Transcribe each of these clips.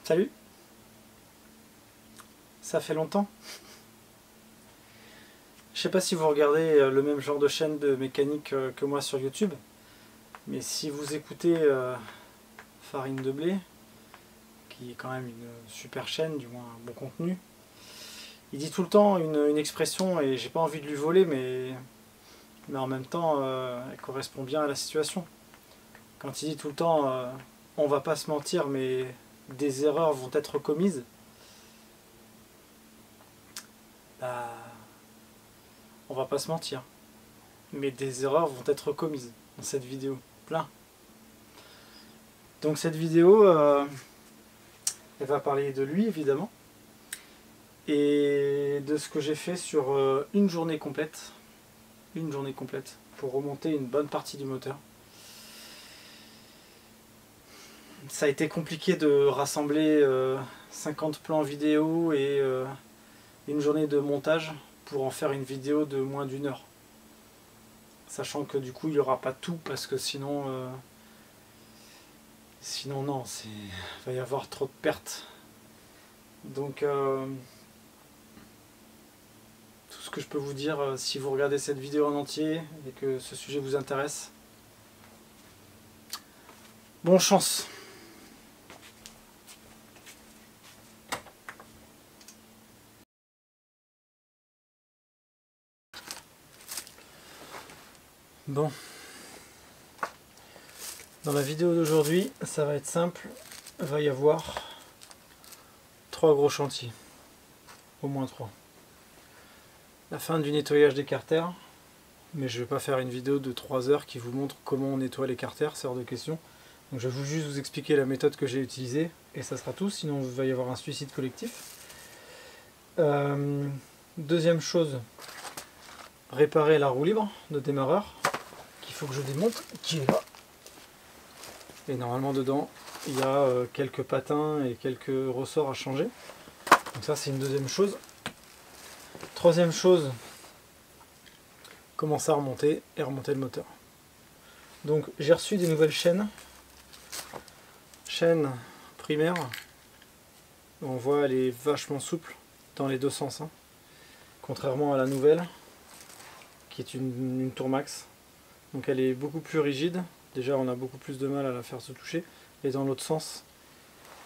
Salut. Ça fait longtemps. Je sais pas si vous regardez le même genre de chaîne de mécanique que moi sur YouTube, mais si vous écoutez Farine de Blé, qui est quand même une super chaîne, du moins un bon contenu, il dit tout le temps une expression et j'ai pas envie de lui voler, mais en même temps elle correspond bien à la situation. Quand il dit tout le temps on va pas se mentir, mais des erreurs vont être commises, bah, on va pas se mentir, mais des erreurs vont être commises dans cette vidéo, plein. Donc cette vidéo, elle va parler de lui évidemment, et de ce que j'ai fait sur une journée complète pour remonter une bonne partie du moteur. Ça a été compliqué de rassembler 50 plans vidéo et une journée de montage pour en faire une vidéo de moins d'1 heure. Sachant que du coup il n'y aura pas tout, parce que sinon non, il va y avoir trop de pertes. Donc tout ce que je peux vous dire, si vous regardez cette vidéo en entier et que ce sujet vous intéresse, bonne chance. Bon, dans la vidéo d'aujourd'hui, ça va être simple. Il va y avoir 3 gros chantiers, au moins 3. La fin du nettoyage des carters, mais je ne vais pas faire une vidéo de 3 heures qui vous montre comment on nettoie les carters, c'est hors de question. Donc je vais juste vous expliquer la méthode que j'ai utilisée, et ça sera tout, sinon il va y avoir un suicide collectif. Deuxième chose, réparer la roue libre de démarreur, qu'il faut que je démonte, qui est là. Et normalement dedans, il y a quelques patins et quelques ressorts à changer. Donc ça c'est une deuxième chose. Troisième chose, commencer à remonter et remonter le moteur. Donc j'ai reçu des nouvelles chaînes primaire. On voit elle est vachement souple dans les deux sens, hein. Contrairement à la nouvelle qui est une Tourmax. Donc elle est beaucoup plus rigide. Déjà on a beaucoup plus de mal à la faire se toucher. Et dans l'autre sens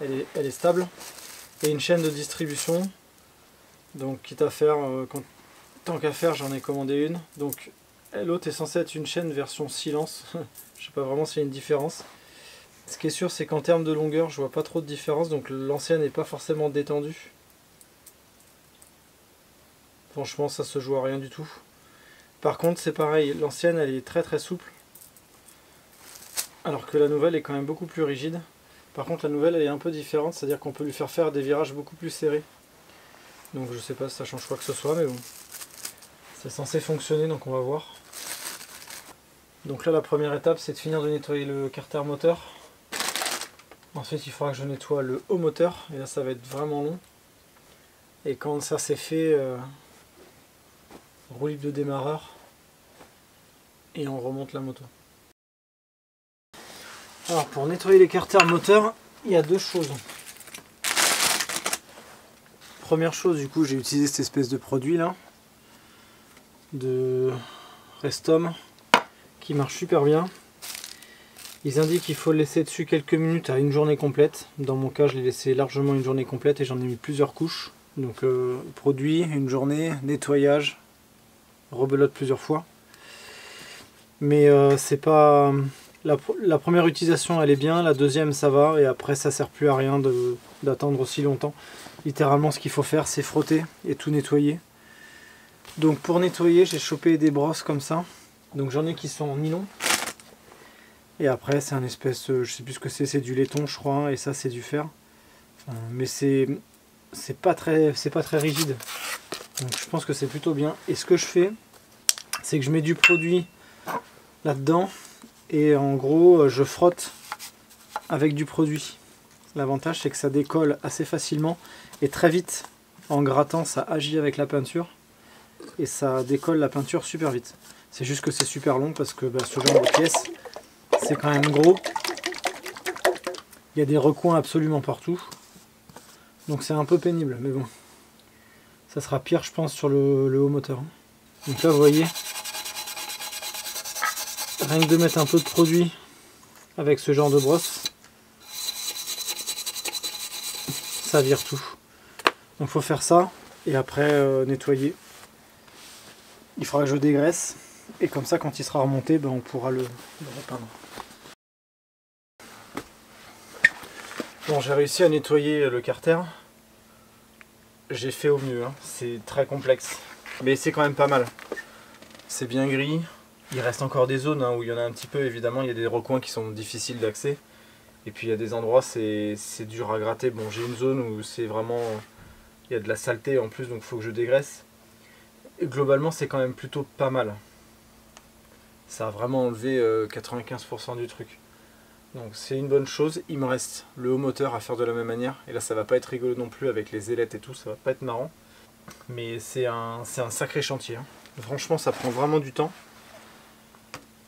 elle est stable. Et une chaîne de distribution. Donc quitte à faire, tant qu'à faire, j'en ai commandé une. Donc l'autre est censée être une chaîne version silence. Je sais pas vraiment s'il y a une différence. Ce qui est sûr, c'est qu'en termes de longueur, je vois pas trop de différence. Donc l'ancienne n'est pas forcément détendue. Franchement, ça se joue à rien du tout. Par contre, c'est pareil, l'ancienne elle est très souple. Alors que la nouvelle est quand même beaucoup plus rigide. Par contre, la nouvelle elle est un peu différente, c'est-à-dire qu'on peut lui faire des virages beaucoup plus serrés. Donc je sais pas si ça change quoi que ce soit, mais bon. C'est censé fonctionner, donc on va voir. Donc là, la première étape, c'est de finir de nettoyer le carter moteur. Ensuite, il faudra que je nettoie le haut moteur, et là ça va être vraiment long. Et quand ça c'est fait, roue libre de démarreur, et on remonte la moto. Alors pour nettoyer les carters moteurs, il y a deux choses. Première chose, du coup j'ai utilisé cette espèce de produit là, de Restom, qui marche super bien. Ils indiquent qu'il faut le laisser dessus quelques minutes à une journée complète. Dans mon cas je l'ai laissé largement une journée complète et j'en ai mis plusieurs couches. Donc produit, une journée, nettoyage, rebelote plusieurs fois. Mais c'est pas... La première utilisation elle est bien, la deuxième ça va, et après ça sert plus à rien d'attendre aussi longtemps. Littéralement ce qu'il faut faire c'est frotter et tout nettoyer. Donc pour nettoyer j'ai chopé des brosses comme ça. Donc j'en ai qui sont en nylon. Et après c'est un espèce, je sais plus ce que c'est du laiton je crois, et ça c'est du fer. Mais c'est pas très rigide. Donc je pense que c'est plutôt bien. Et ce que je fais, c'est que je mets du produit là-dedans. Et en gros, je frotte avec du produit. L'avantage, c'est que ça décolle assez facilement. Et très vite, en grattant, ça agit avec la peinture. Et ça décolle la peinture super vite. C'est juste que c'est super long parce que ce genre de pièce, c'est quand même gros. Il y a des recoins absolument partout. Donc c'est un peu pénible, mais bon. Ça sera pire, je pense, sur le haut moteur. Donc là, vous voyez, rien que de mettre un peu de produit avec ce genre de brosse, ça vire tout. Donc il faut faire ça et après nettoyer. Il faudra que je dégraisse et comme ça, quand il sera remonté, ben, on pourra le repeindre. Bon, j'ai réussi à nettoyer le carter. J'ai fait au mieux, hein. C'est très complexe, mais c'est quand même pas mal. C'est bien gris. Il reste encore des zones hein, où il y en a un petit peu, évidemment. Il y a des recoins qui sont difficiles d'accès. Et puis il y a des endroits, c'est dur à gratter. Bon, j'ai une zone où c'est vraiment... Il y a de la saleté en plus, donc il faut que je dégraisse. Et globalement, c'est quand même plutôt pas mal. Ça a vraiment enlevé 95% du truc. Donc c'est une bonne chose. Il me reste le haut moteur à faire de la même manière. Et là ça va pas être rigolo non plus avec les ailettes et tout, ça va pas être marrant. Mais c'est un sacré chantier. Hein. Franchement ça prend vraiment du temps.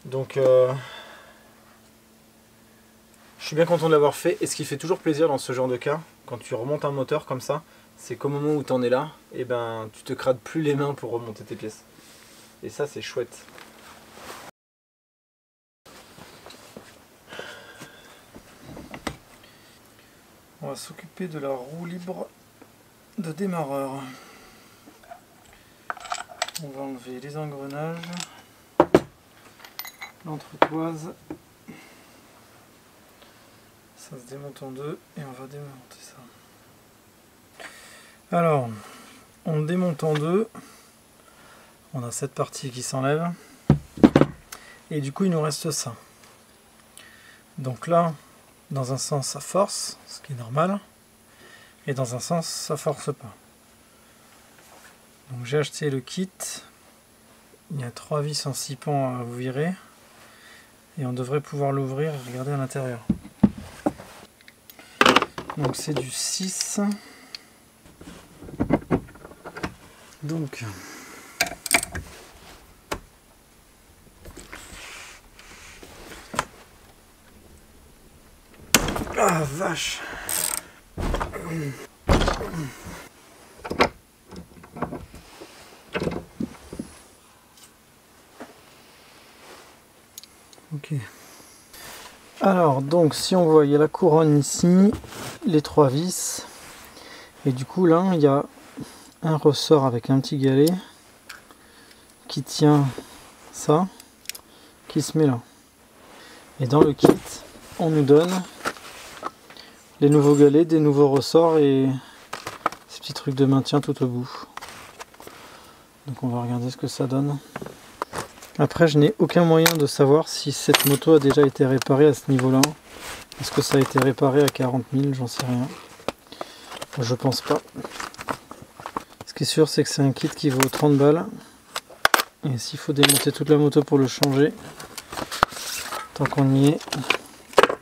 Donc je suis bien content de l'avoir fait. Et ce qui fait toujours plaisir dans ce genre de cas, quand tu remontes un moteur comme ça, c'est qu'au moment où tu en es là, et ben tu te crades plus les mains pour remonter tes pièces. Et ça c'est chouette. On va s'occuper de la roue libre de démarreur. On va enlever les engrenages, l'entretoise. Ça se démonte en deux et on va démonter ça. Alors, on démonte en deux. On a cette partie qui s'enlève. Et du coup, il nous reste ça. Donc là, dans un sens, ça force, ce qui est normal. Et dans un sens, ça force pas. Donc j'ai acheté le kit. Il y a 3 vis en 6 pans à vous virer. Et on devrait pouvoir l'ouvrir et regarder à l'intérieur. Donc c'est du 6. Donc... Ah vache! Ok. Alors, donc, si on voit, il y a la couronne ici, les 3 vis, et du coup, là, il y a un ressort avec un petit galet qui tient ça, qui se met là. Et dans le kit, on nous donne les nouveaux galets, des nouveaux ressorts et ces petits trucs de maintien tout au bout. Donc, on va regarder ce que ça donne. Après, je n'ai aucun moyen de savoir si cette moto a déjà été réparée à ce niveau-là. Est-ce que ça a été réparé à 40 000? J'en sais rien. Je pense pas. Ce qui est sûr, c'est que c'est un kit qui vaut 30 balles. Et s'il faut démonter toute la moto pour le changer, tant qu'on y est,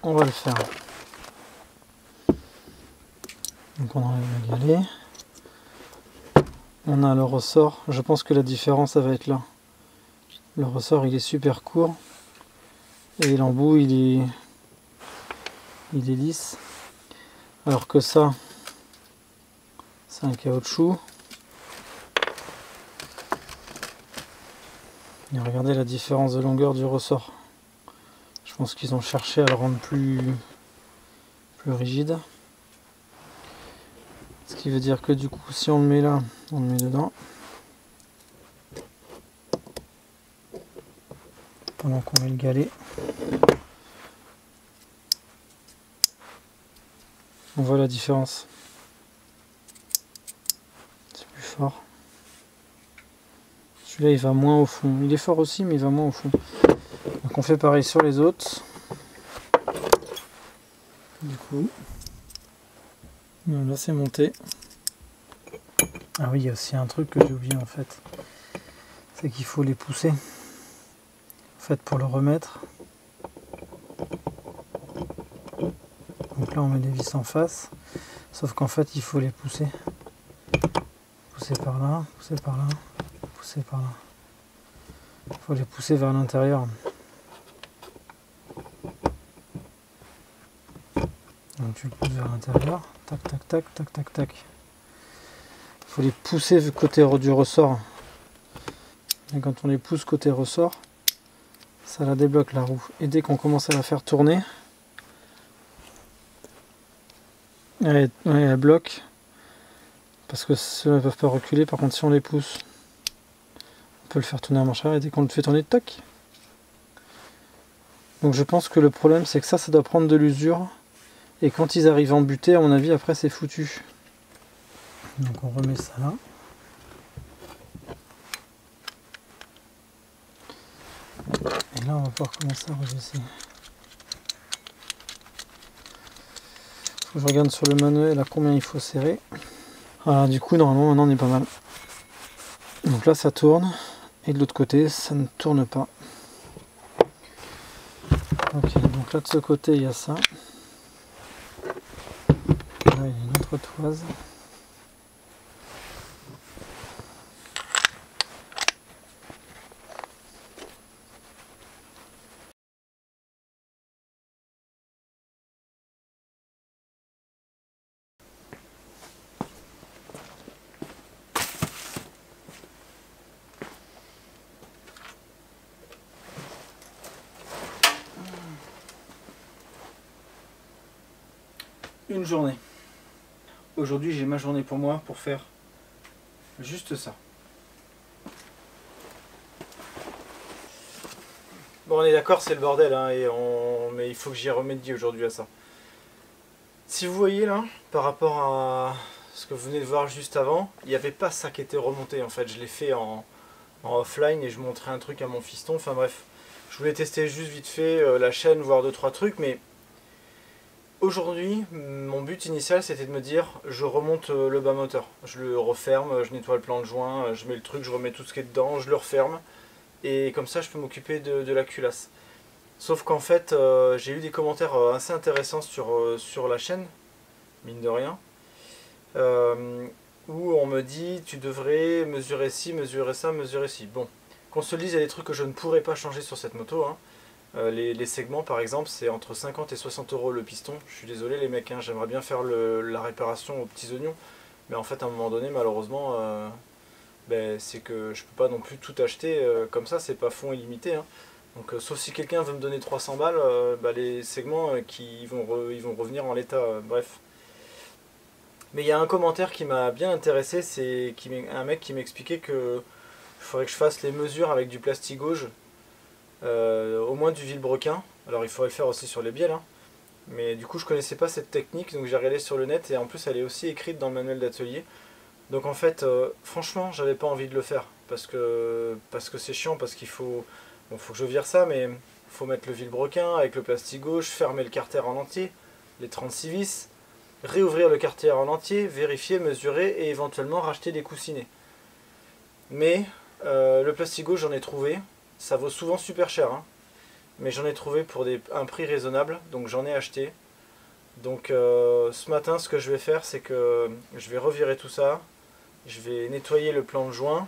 on va le faire. Donc on enlève le galet. On a le ressort. Je pense que la différence, ça va être là. Le ressort il est super court et l'embout il est lisse, alors que ça c'est un caoutchouc. Et regardez la différence de longueur du ressort. Je pense qu'ils ont cherché à le rendre plus rigide. Ce qui veut dire que du coup si on le met là, on le met dedans. Pendant qu'on met le galet, on voit la différence. C'est plus fort. Celui-là il va moins au fond. Il est fort aussi mais il va moins au fond. Donc on fait pareil sur les autres. Du coup, là c'est monté. Ah oui, il y a aussi un truc que j'ai oublié en fait. C'est qu'il faut les pousser. En fait, pour le remettre, donc là on met les vis en face, sauf qu'en fait il faut les pousser. Pousser par là, pousser par là, pousser par là. Il faut les pousser vers l'intérieur. Donc tu le pousses vers l'intérieur, tac, tac, tac, tac, tac, tac. Il faut les pousser côté du ressort. Et quand on les pousse côté ressort, ça la débloque la roue. Et dès qu'on commence à la faire tourner, elle bloque. Parce que ceux-là ne peuvent pas reculer. Par contre, si on les pousse, on peut le faire tourner en marche arrière. Et dès qu'on le fait tourner, tac. Donc je pense que le problème, c'est que ça doit prendre de l'usure. Et quand ils arrivent en butée, à mon avis, après c'est foutu. Donc on remet ça là. Et là, on va pouvoir commencer à revisser. Faut que je regarde sur le manuel à combien il faut serrer. Voilà, du coup, normalement, maintenant on est pas mal. Donc là, ça tourne. Et de l'autre côté, ça ne tourne pas. Ok, donc là, de ce côté, il y a ça. Là, il y a une autre toise. Une journée. Aujourd'hui, j'ai ma journée pour moi pour faire juste ça. Bon, on est d'accord, c'est le bordel, hein, mais il faut que j'y remédie aujourd'hui à ça. Si vous voyez là, par rapport à ce que vous venez de voir juste avant, il n'y avait pas ça qui était remonté en fait. Je l'ai fait en offline et je montrais un truc à mon fiston. Enfin bref, je voulais tester juste vite fait la chaîne, voir 2-3 trucs, mais aujourd'hui, mon but initial c'était de me dire je remonte le bas moteur. Je le referme, je nettoie le plan de joint, je mets le truc, je remets tout ce qui est dedans, je le referme. Et comme ça je peux m'occuper de la culasse. Sauf qu'en fait j'ai eu des commentaires assez intéressants sur la chaîne, mine de rien, où on me dit tu devrais mesurer ci, mesurer ça, mesurer ci. Bon, qu'on se le dise, il y a des trucs que je ne pourrais pas changer sur cette moto, hein. Les segments par exemple c'est entre 50 et 60 € le piston. Je suis désolé les mecs, hein, j'aimerais bien faire la réparation aux petits oignons, mais en fait à un moment donné malheureusement c'est que je peux pas non plus tout acheter comme ça, c'est pas fonds illimité, hein. Donc sauf si quelqu'un veut me donner 300 balles, les segments ils vont revenir en l'état, bref. Mais il y a un commentaire qui m'a bien intéressé, c'est un mec qui m'expliquait que il faudrait que je fasse les mesures avec du plastique gauge, au moins du vilebrequin. Alors il faudrait le faire aussi sur les bielles, hein. Mais du coup je connaissais pas cette technique, donc j'ai regardé sur le net et en plus elle est aussi écrite dans le manuel d'atelier. Donc en fait, franchement, j'avais pas envie de le faire parce que c'est chiant, parce qu'il faut que je vire ça, mais il faut mettre le vilebrequin avec le plastique gauche, fermer le carter en entier, les 36 vis, réouvrir le carter en entier, vérifier, mesurer et éventuellement racheter des coussinets. Mais le plastique gauche, j'en ai trouvé, ça vaut souvent super cher, hein, mais j'en ai trouvé pour un prix raisonnable, donc j'en ai acheté. Donc ce matin, ce que je vais faire, c'est que je vais revirer tout ça. Je vais nettoyer le plan de joint,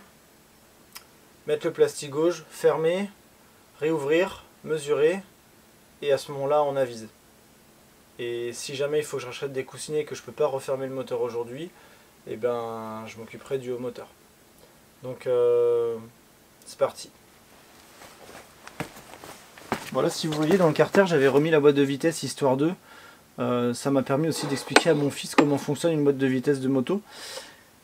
mettre le plastique gauche, fermer, réouvrir, mesurer, et à ce moment-là on avise. Et si jamais il faut que je rachète des coussinets et que je ne peux pas refermer le moteur aujourd'hui, eh ben je m'occuperai du haut moteur. Donc c'est parti. Voilà, si vous voyez dans le carter, j'avais remis la boîte de vitesse histoire de. Ça m'a permis aussi d'expliquer à mon fils comment fonctionne une boîte de vitesse de moto.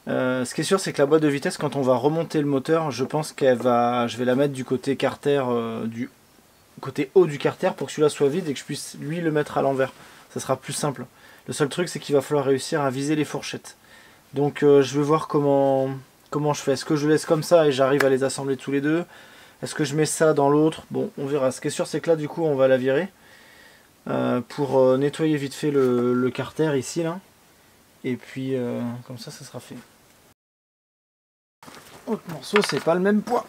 Ce qui est sûr, c'est que la boîte de vitesse, quand on va remonter le moteur, je pense je vais la mettre du côté carter, du côté haut du carter, pour que celui-là soit vide et que je puisse lui le mettre à l'envers. Ça sera plus simple. Le seul truc, c'est qu'il va falloir réussir à viser les fourchettes. Donc je vais voir comment je fais. Est-ce que je laisse comme ça et j'arrive à les assembler tous les deux? Est-ce que je mets ça dans l'autre? Bon, on verra. Ce qui est sûr, c'est que là, du coup, on va la virer pour nettoyer vite fait le carter ici, là. Et puis, comme ça sera fait. Autre morceau, c'est pas le même poids.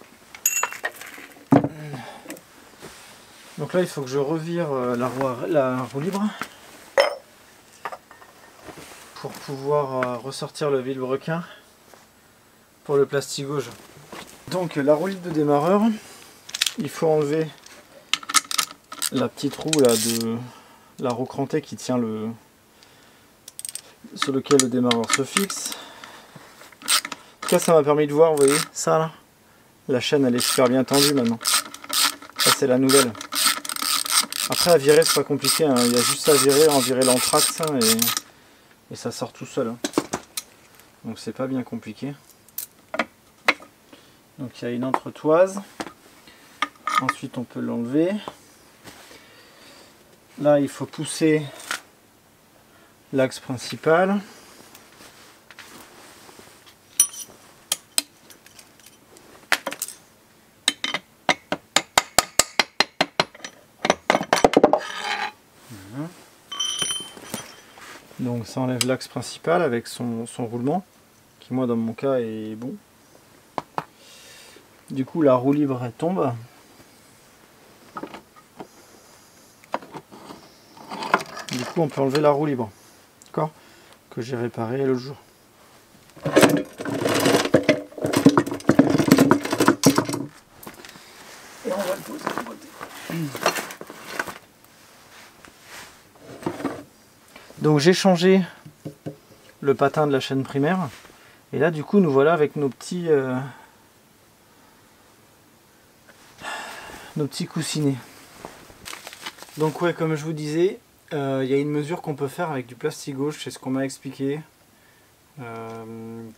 Donc là, il faut que je revire la roue libre pour pouvoir ressortir le vilebrequin pour le plastique gauche. Donc la roue libre de démarreur, il faut enlever la petite roue là de la roue crantée qui tient sur lequel le démarreur se fixe. En tout cas, ça m'a permis de voir, vous voyez, ça là, la chaîne elle est super bien tendue maintenant. Ça c'est la nouvelle. Après à virer c'est pas compliqué, hein. Il y a juste à virer, en virer l'anthrax hein, et ça sort tout seul. Hein. Donc c'est pas bien compliqué. Donc il y a une entretoise. Ensuite on peut l'enlever. Là il faut pousser l'axe principal. Donc ça enlève l'axe principal avec son roulement, qui moi dans mon cas est bon. Du coup la roue libre elle tombe. Du coup on peut enlever la roue libre, d'accord, que j'ai réparé l'autre jour. Et on va le poser de côté. Donc j'ai changé le patin de la chaîne primaire et là du coup nous voilà avec nos petits coussinets. Donc ouais, comme je vous disais, il y a une mesure qu'on peut faire avec du plastique gauche, c'est ce qu'on m'a expliqué,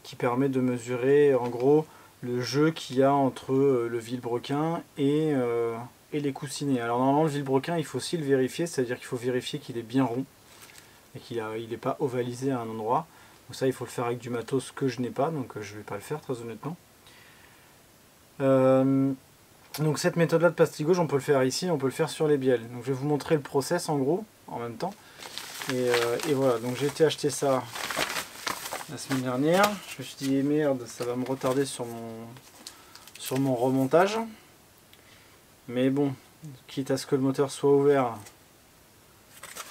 qui permet de mesurer en gros le jeu qu'il y a entre le vilebrequin et les coussinets. Alors normalement le vilebrequin il faut aussi le vérifier, c'est-à-dire qu'il faut vérifier qu'il est bien rond et qu'il n'est pas ovalisé à un endroit. Donc ça il faut le faire avec du matos que je n'ai pas, donc je ne vais pas le faire très honnêtement. Donc cette méthode là de plastique gauche on peut le faire ici, on peut le faire sur les bielles. Donc je vais vous montrer le process en gros en même temps. Et voilà, donc j'ai été acheter ça la semaine dernière. Je me suis dit merde, ça va me retarder sur mon remontage. Mais bon, quitte à ce que le moteur soit ouvert,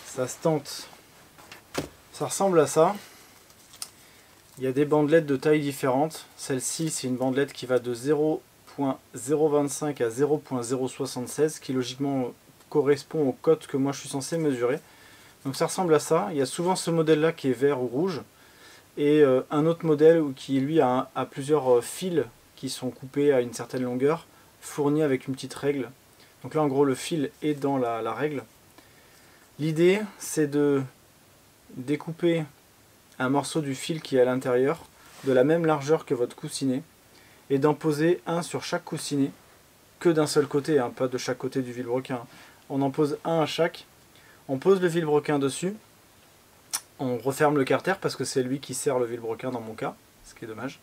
ça se tente. Ça ressemble à ça. Il y a des bandelettes de tailles différentes. Celle-ci, c'est une bandelette qui va de 0.025 à 0.076, qui logiquement correspond aux cotes que moi je suis censé mesurer. Donc ça ressemble à ça. Il y a souvent ce modèle-là qui est vert ou rouge. Et un autre modèle qui lui a plusieurs fils qui sont coupés à une certaine longueur, fournis avec une petite règle. Donc là en gros le fil est dans la règle. L'idée c'est de découper un morceau du fil qui est à l'intérieur de la même largeur que votre coussinet et d'en poser un sur chaque coussinet, que d'un seul côté, hein, pas de chaque côté du vilebrequin. On en pose un à chaque, on pose le vilebrequin dessus, on referme le carter parce que c'est lui qui serre le vilebrequin dans mon cas, ce qui est dommage.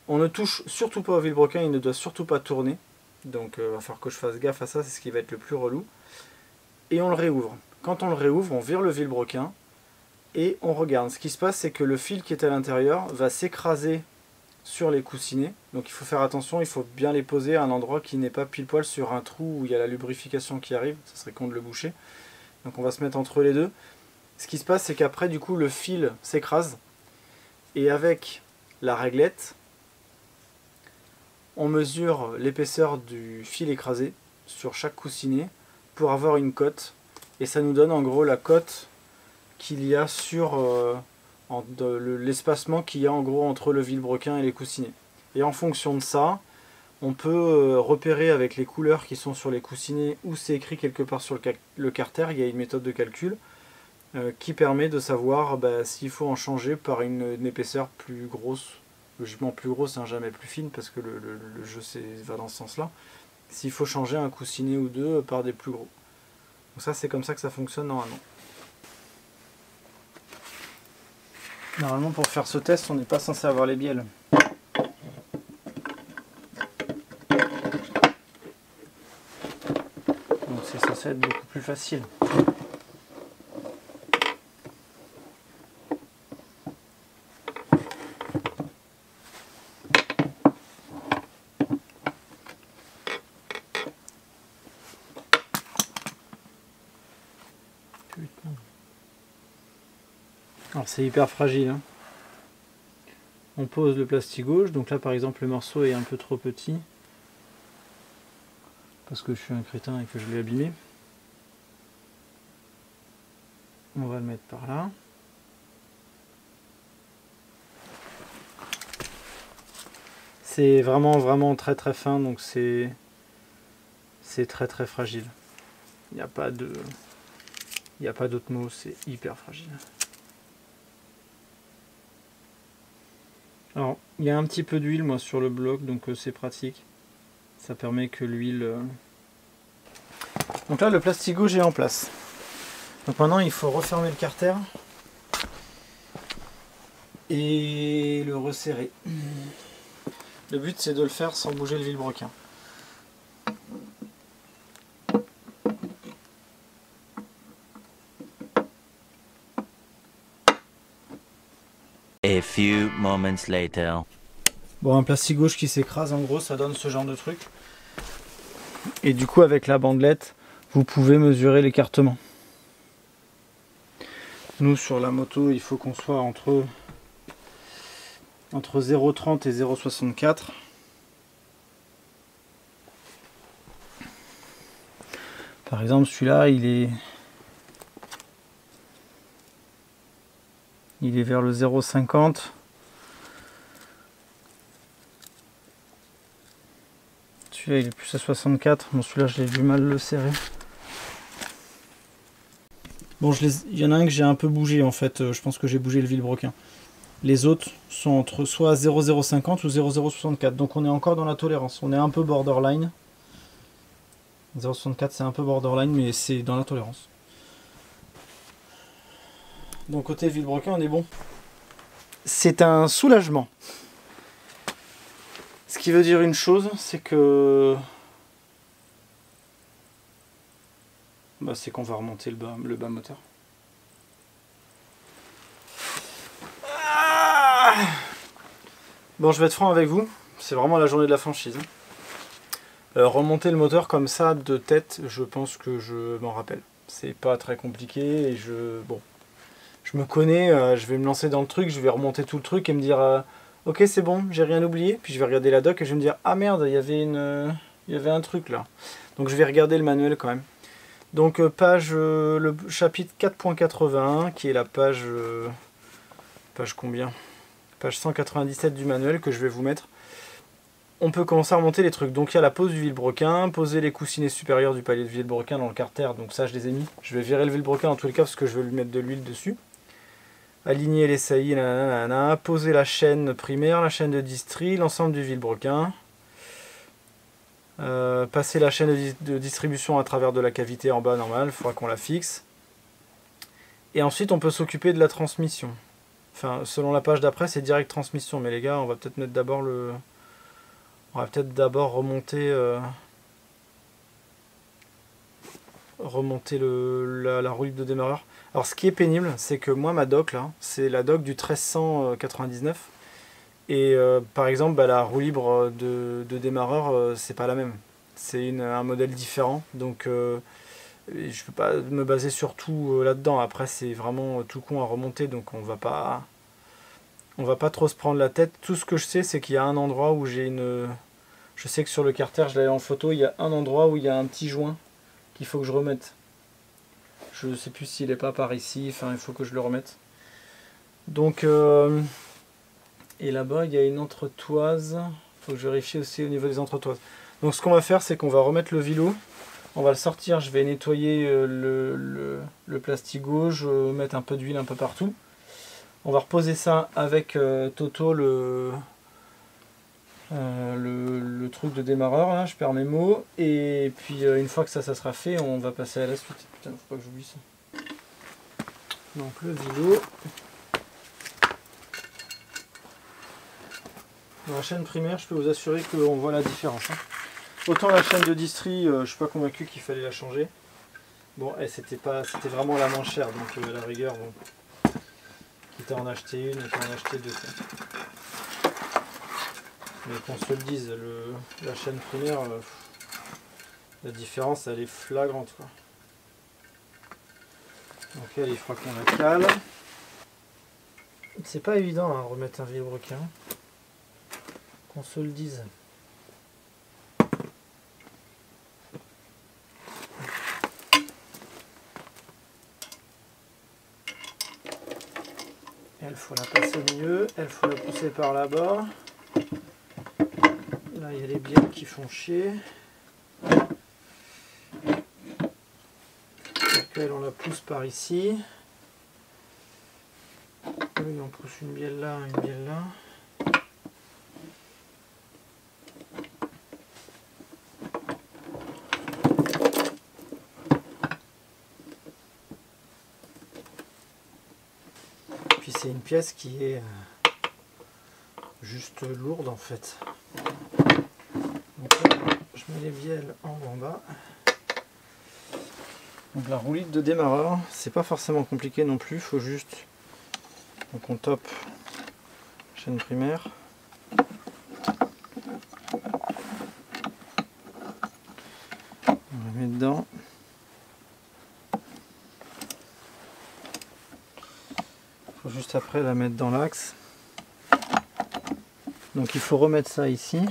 On ne touche surtout pas au vilebrequin, il ne doit surtout pas tourner, donc il va falloir que je fasse gaffe à ça, c'est ce qui va être le plus relou. Et on le réouvre. Quand on le réouvre, on vire le vilebrequin et on regarde. Ce qui se passe, c'est que le fil qui est à l'intérieur va s'écraser sur les coussinets. Donc il faut faire attention, il faut bien les poser à un endroit qui n'est pas pile poil sur un trou où il y a la lubrification qui arrive. Ça serait con de le boucher. Donc on va se mettre entre les deux. Ce qui se passe, c'est qu'après, du coup, le fil s'écrase. Et avec la réglette, on mesure l'épaisseur du fil écrasé sur chaque coussinet pour avoir une cote. Et ça nous donne en gros la cote qu'il y a sur l'espacement qu'il y a en gros entre le vilebrequin et les coussinets. Et en fonction de ça, on peut repérer avec les couleurs qui sont sur les coussinets ou c'est écrit quelque part sur le carter, il y a une méthode de calcul qui permet de savoir s'il faut en changer par une épaisseur plus grosse, logiquement plus grosse, hein, jamais plus fine parce que le jeu va dans ce sens là, s'il faut changer un coussinet ou deux par des plus gros. Donc ça c'est comme ça que ça fonctionne normalement. Normalement pour faire ce test on n'est pas censé avoir les bielles. Donc c'est censé être beaucoup plus facile. Alors c'est hyper fragile, hein. On pose le plastique gauche, donc là par exemple le morceau est un peu trop petit parce que je suis un crétin et que je l'ai abîmé. On va le mettre par là. C'est vraiment très très fin, donc c'est très très fragile. Il n'y a pas d'autre mot, c'est hyper fragile. Alors, il y a un petit peu d'huile moi sur le bloc, donc c'est pratique. Ça permet que l'huile... Donc là, le plastique gauche est en place. Donc maintenant, il faut refermer le carter et le resserrer. Le but, c'est de le faire sans bouger le vilebrequin. A few moments later. Bon, un plastique gauche qui s'écrase, en gros, ça donne ce genre de truc. Et du coup, avec la bandelette, vous pouvez mesurer l'écartement. Nous, sur la moto, il faut qu'on soit entre 0,30 et 0,64. Par exemple, celui-là, il est vers le 0,50. Celui-là, il est plus à 64. Bon, celui-là, j'ai du mal à le serrer. Bon, il y en a un que j'ai un peu bougé, en fait. Je pense que j'ai bougé le vilebrequin. Les autres sont entre soit 0,050 ou 0,064. Donc, on est encore dans la tolérance. On est un peu borderline. 0,64, c'est un peu borderline, mais c'est dans la tolérance. Donc côté vilebrequin, on est bon. C'est un soulagement. Ce qui veut dire une chose, c'est que... c'est qu'on va remonter le bas moteur. Bon, je vais être franc avec vous. C'est vraiment la journée de la franchise. Remonter le moteur comme ça de tête, je pense que je m'en rappelle. C'est pas très compliqué et je me connais, je vais me lancer dans le truc, je vais remonter tout le truc et me dire ok, c'est bon, j'ai rien oublié. Puis je vais regarder la doc et je vais me dire ah merde, il y avait un truc là. Donc je vais regarder le manuel quand même. Donc le chapitre 4.81 qui est la page combien? Page 197 du manuel que je vais vous mettre. On peut commencer à remonter les trucs. Donc il y a la pose du vilebrequin, poser les coussinets supérieurs du palier de vilebrequin dans le carter. Donc ça, je les ai mis. Je vais virer le vilebrequin dans tous les cas parce que je vais lui mettre de l'huile dessus. Aligner les saillies, poser la chaîne primaire, la chaîne de distri, l'ensemble du vilebrequin. Passer la chaîne de distribution à travers de la cavité en bas, normal. Il faudra qu'on la fixe. Et ensuite, on peut s'occuper de la transmission. Enfin, selon la page d'après, c'est direct transmission. Mais les gars, on va peut-être mettre d'abord le... On va peut-être d'abord remonter la roue libre de démarreur. Alors ce qui est pénible, c'est que moi ma doc là, c'est la doc du 1399 et par exemple la roue libre de démarreur c'est pas la même. C'est un modèle différent, donc je peux pas me baser sur tout là-dedans. Après c'est vraiment tout con à remonter, donc on va pas trop se prendre la tête. Tout ce que je sais, c'est qu'il y a un endroit où j'ai une... Je sais que sur le carter, je l'avais en photo, il y a un endroit où il y a un petit joint qu'il faut que je remette. Je ne sais plus s'il n'est pas par ici, enfin il faut que je le remette. Donc, et là-bas, il y a une entretoise. Il faut que je vérifie aussi au niveau des entretoises. Donc ce qu'on va faire, c'est qu'on va remettre le vilo. On va le sortir, je vais nettoyer le plastique gauche, mettre un peu d'huile un peu partout. On va reposer ça avec Toto, le truc de démarreur, là, je perds mes mots. Et puis une fois que ça sera fait, on va passer à la suite. Putain, faut pas que j'oublie ça. Donc le vilo. Dans la chaîne primaire, je peux vous assurer qu'on voit la différence. Hein. Autant la chaîne de distri, je suis pas convaincu qu'il fallait la changer. Bon, c'était vraiment la moins chère, donc à la rigueur, bon. Quitte à en acheter une, autant en acheter deux. Mais qu'on se le dise, la chaîne primaire, la différence elle est flagrante, quoi. Donc elle, il faudra qu'on la cale. C'est pas évident à remettre un vilebrequin, qu'on se le dise. Elle faut la passer au milieu, elle faut la pousser par là-bas. Là il y a les bielles qui font chier. Elle, on la pousse par ici. Oui, on pousse une bielle là, une bielle là. Puis c'est une pièce qui est juste lourde en fait. Donc là, je mets les bielles en haut en bas. Donc la roulite de démarreur, c'est pas forcément compliqué non plus, il faut juste, donc on top chaîne primaire. On la met dedans. Il faut juste après la mettre dans l'axe. Donc il faut remettre ça ici.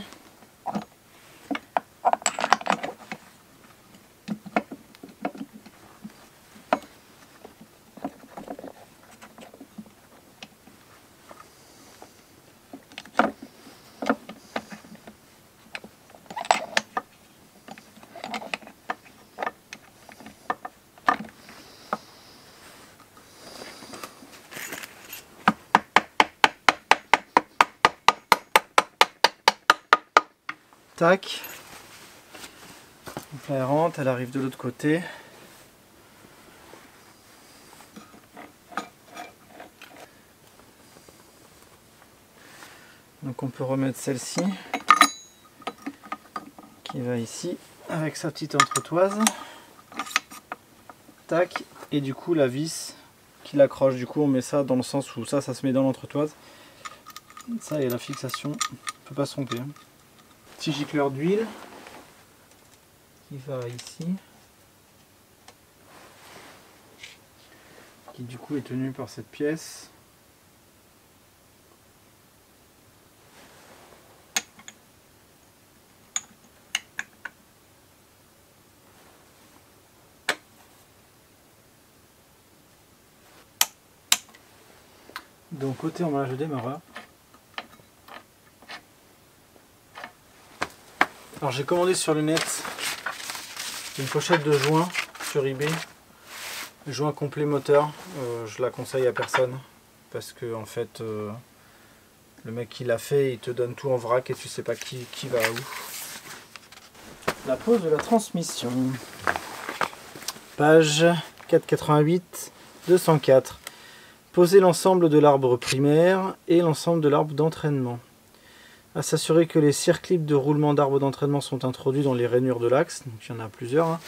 Tac. Donc là elle rentre, elle arrive de l'autre côté. Donc on peut remettre celle-ci qui va ici avec sa petite entretoise. Tac. Et du coup la vis qui l'accroche, du coup on met ça dans le sens où ça se met dans l'entretoise. Ça et la fixation, on peut pas se tromper. Petit gicleur d'huile qui va ici, qui du coup est tenu par cette pièce. Donc côté emballage de démarreur. Alors j'ai commandé sur le net une pochette de joints sur eBay, joint complet moteur. Je la conseille à personne parce que en fait le mec qui l'a fait il te donne tout en vrac et tu sais pas qui va où. La pose de la transmission. Page 488 204. Poser l'ensemble de l'arbre primaire et l'ensemble de l'arbre d'entraînement. À s'assurer que les circlips de roulement d'arbre d'entraînement sont introduits dans les rainures de l'axe. Donc il y en a plusieurs. Hein.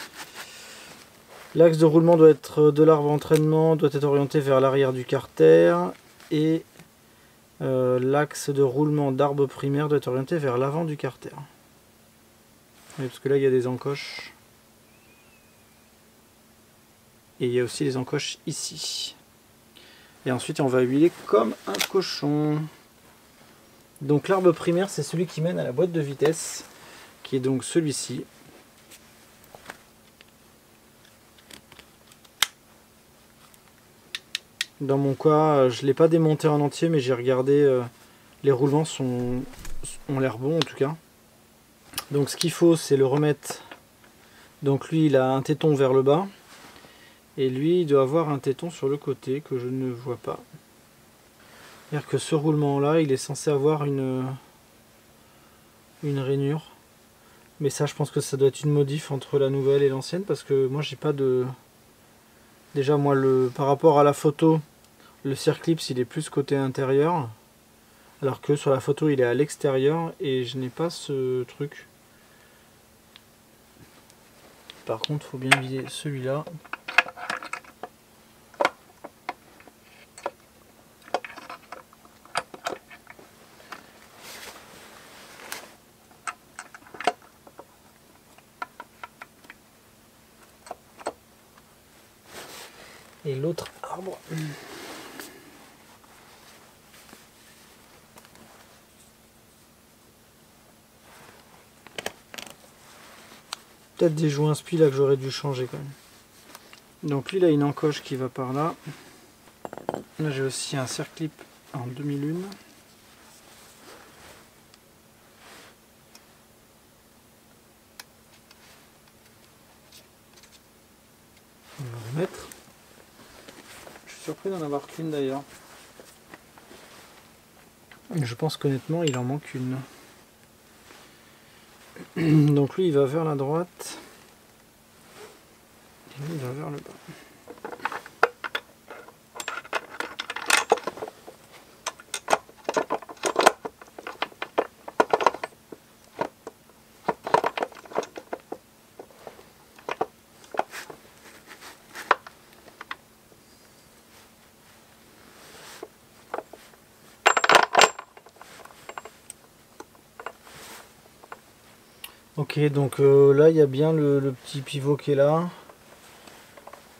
L'axe de roulement de l'arbre d'entraînement doit être orienté vers l'arrière du carter et l'axe de roulement d'arbre primaire doit être orienté vers l'avant du carter. Oui, parce que là il y a des encoches. Et il y a aussi les encoches ici. Et ensuite on va huiler comme un cochon. Donc l'arbre primaire c'est celui qui mène à la boîte de vitesse, qui est donc celui-ci. Dans mon cas, je ne l'ai pas démonté en entier, mais j'ai regardé, les roulements ont l'air bons en tout cas. Donc ce qu'il faut c'est le remettre, donc lui il a un téton vers le bas, et lui il doit avoir un téton sur le côté que je ne vois pas. C'est-à-dire que ce roulement là il est censé avoir une rainure, mais ça je pense que ça doit être une modif entre la nouvelle et l'ancienne, parce que moi j'ai pas de... Déjà moi par rapport à la photo, le circlips il est plus côté intérieur, alors que sur la photo il est à l'extérieur et je n'ai pas ce truc. Par contre il faut bien viser celui-là. Et l'autre arbre. Peut-être des joints spi là que j'aurais dû changer quand même. Donc lui il a une encoche qui va par là. Là j'ai aussi un circlip en demi-lune. surpris d'en avoir qu'une d'ailleurs. Je pense qu'honnêtement il en manque une. Donc lui il va vers la droite. Et lui il va vers le bas. Ok, donc là il y a bien le petit pivot qui est là.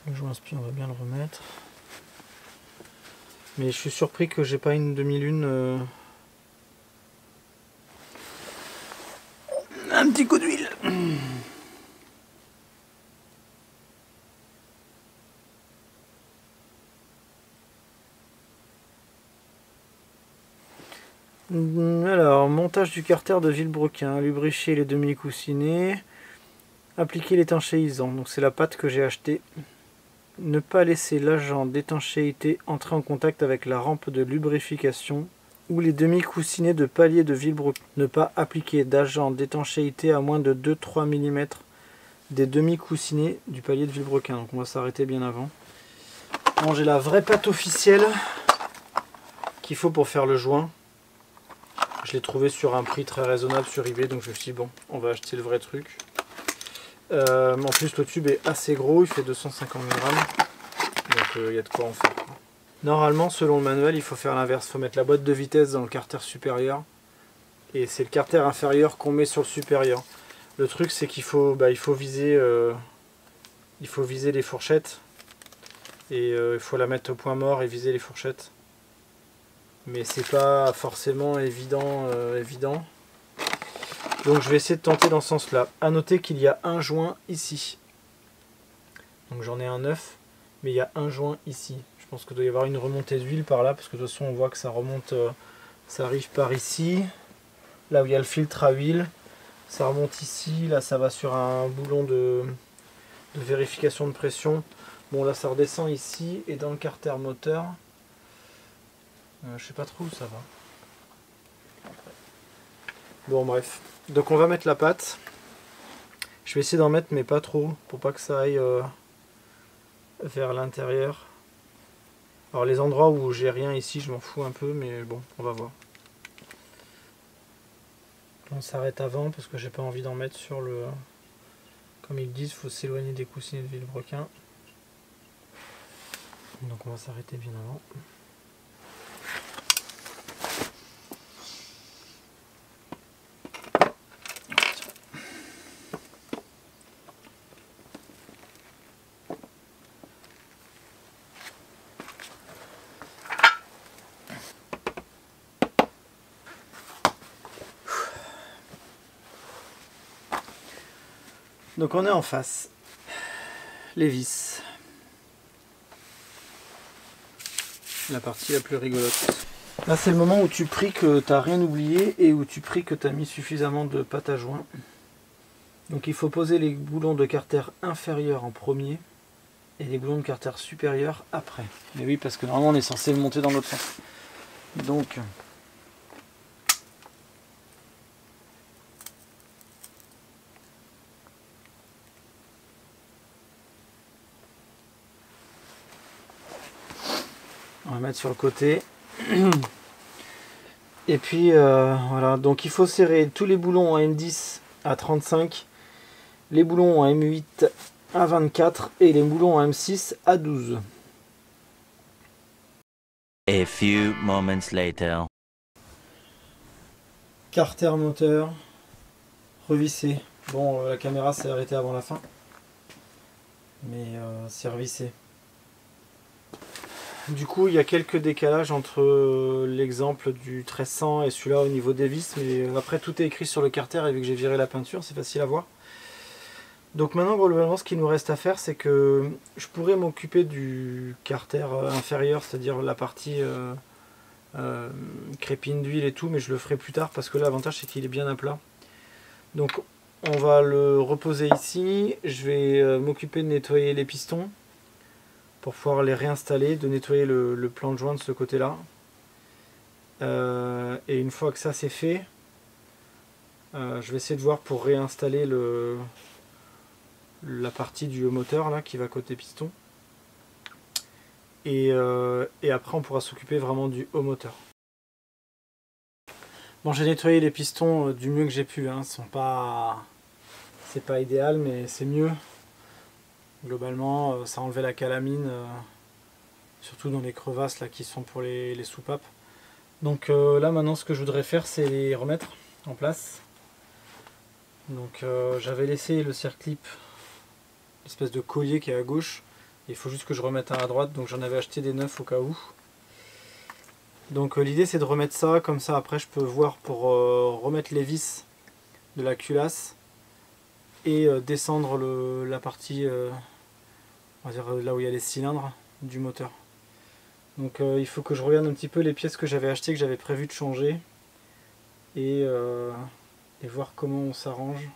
Le joint spi, on va bien le remettre. Mais je suis surpris que j'ai pas une demi-lune. Un petit coup d'huile. Alors, montage du carter de Villebrequin, lubrifier les demi-coussinets, appliquer l'étanchéisant, donc c'est la pâte que j'ai achetée. Ne pas laisser l'agent d'étanchéité entrer en contact avec la rampe de lubrification ou les demi-coussinets de palier de Villebrequin. Ne pas appliquer d'agent d'étanchéité à moins de 2-3 mm des demi-coussinets du palier de Villebrequin, donc on va s'arrêter bien avant. Bon, j'ai la vraie pâte officielle qu'il faut pour faire le joint. Je l'ai trouvé sur un prix très raisonnable sur eBay, donc je me suis dit bon, on va acheter le vrai truc. En plus le tube est assez gros, il fait 250 grammes, donc il y a de quoi en faire. Normalement selon le manuel il faut faire l'inverse, il faut mettre la boîte de vitesse dans le carter supérieur, et c'est le carter inférieur qu'on met sur le supérieur. Le truc c'est qu'il faut, viser les fourchettes, et il faut la mettre au point mort et viser les fourchettes. Mais c'est pas forcément évident. Donc je vais essayer de tenter dans ce sens là. A noter qu'il y a un joint ici. Donc j'en ai un neuf, mais il y a un joint ici. Je pense qu'il doit y avoir une remontée d'huile par là, parce que de toute façon on voit que ça remonte, ça arrive par ici, là où il y a le filtre à huile, ça remonte ici, là ça va sur un boulon de vérification de pression. Bon là ça redescend ici, et dans le carter moteur, je sais pas trop où ça va. Bon bref, donc on va mettre la pâte. Je vais essayer d'en mettre mais pas trop, pour pas que ça aille vers l'intérieur. Alors les endroits où j'ai rien ici, je m'en fous un peu, mais bon, on va voir. On s'arrête avant parce que j'ai pas envie d'en mettre sur le... Comme ils disent, il faut s'éloigner des coussinets de Villebrequin. Donc on va s'arrêter bien avant. Donc on est en face, les vis, la partie la plus rigolote. Là c'est le moment où tu pries que tu n'as rien oublié et où tu pries que tu as mis suffisamment de pâte à joint. Donc il faut poser les boulons de carter inférieur en premier et les boulons de carter supérieur après. Mais oui, parce que normalement on est censé le monter dans l'autre sens. Donc... on va mettre sur le côté. Et puis voilà, donc il faut serrer tous les boulons en M10 à 35, les boulons en M8 à 24 et les boulons en M6 à 12. A few moments later. Carter moteur, revissé. Bon, la caméra s'est arrêtée avant la fin, mais c'est revissé. Du coup, il y a quelques décalages entre l'exemple du 1300 et celui-là au niveau des vis, mais après tout est écrit sur le carter et vu que j'ai viré la peinture, c'est facile à voir. Donc maintenant, globalement, ce qu'il nous reste à faire, c'est que je pourrais m'occuper du carter inférieur, c'est-à-dire la partie crépine d'huile et tout, mais je le ferai plus tard parce que l'avantage c'est qu'il est bien à plat. Donc on va le reposer ici, je vais m'occuper de nettoyer les pistons. pour pouvoir les réinstaller, de nettoyer le plan de joint de ce côté-là. Et une fois que ça c'est fait, je vais essayer de voir pour réinstaller la partie du moteur là qui va côté piston. Et après on pourra s'occuper vraiment du haut moteur. Bon, j'ai nettoyé les pistons du mieux que j'ai pu, hein. C'est pas idéal mais c'est mieux. Globalement ça a enlevé la calamine, surtout dans les crevasses là qui sont pour les soupapes. Donc là maintenant ce que je voudrais faire c'est les remettre en place. Donc j'avais laissé le circlip, l'espèce de collier qui est à gauche. Il faut juste que je remette un à droite, donc j'en avais acheté des neufs au cas où. Donc l'idée c'est de remettre ça, comme ça après je peux voir pour remettre les vis de la culasse et descendre la partie, on va dire là où il y a les cylindres du moteur. Donc il faut que je regarde un petit peu les pièces que j'avais achetées, que j'avais prévu de changer et voir comment on s'arrange.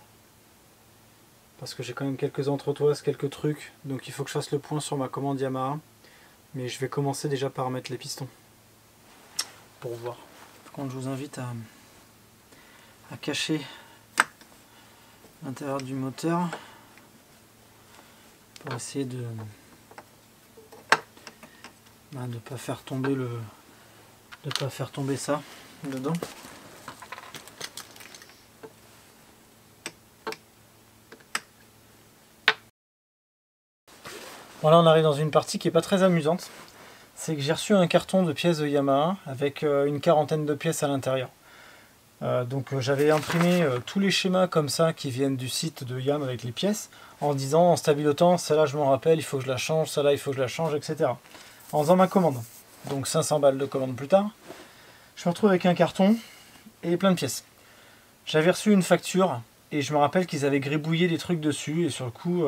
Parce que j'ai quand même quelques entretoises, quelques trucs, donc il faut que je fasse le point sur ma commande Yamaha. Mais je vais commencer déjà par mettre les pistons pour voir. Par contre je vous invite à cacher l'intérieur du moteur pour essayer de ne pas faire tomber ça dedans. Voilà, on arrive dans une partie qui n'est pas très amusante. C'est que j'ai reçu un carton de pièces de Yamaha avec une quarantaine de pièces à l'intérieur. Donc j'avais imprimé tous les schémas comme ça qui viennent du site de Yam avec les pièces en disant en stabilotant, celle-là je m'en rappelle, il faut que je la change, celle-là il faut que je la change, etc. En faisant ma commande. Donc 500 balles de commande plus tard, je me retrouve avec un carton et plein de pièces. J'avais reçu une facture et je me rappelle qu'ils avaient gribouillé des trucs dessus et sur le coup...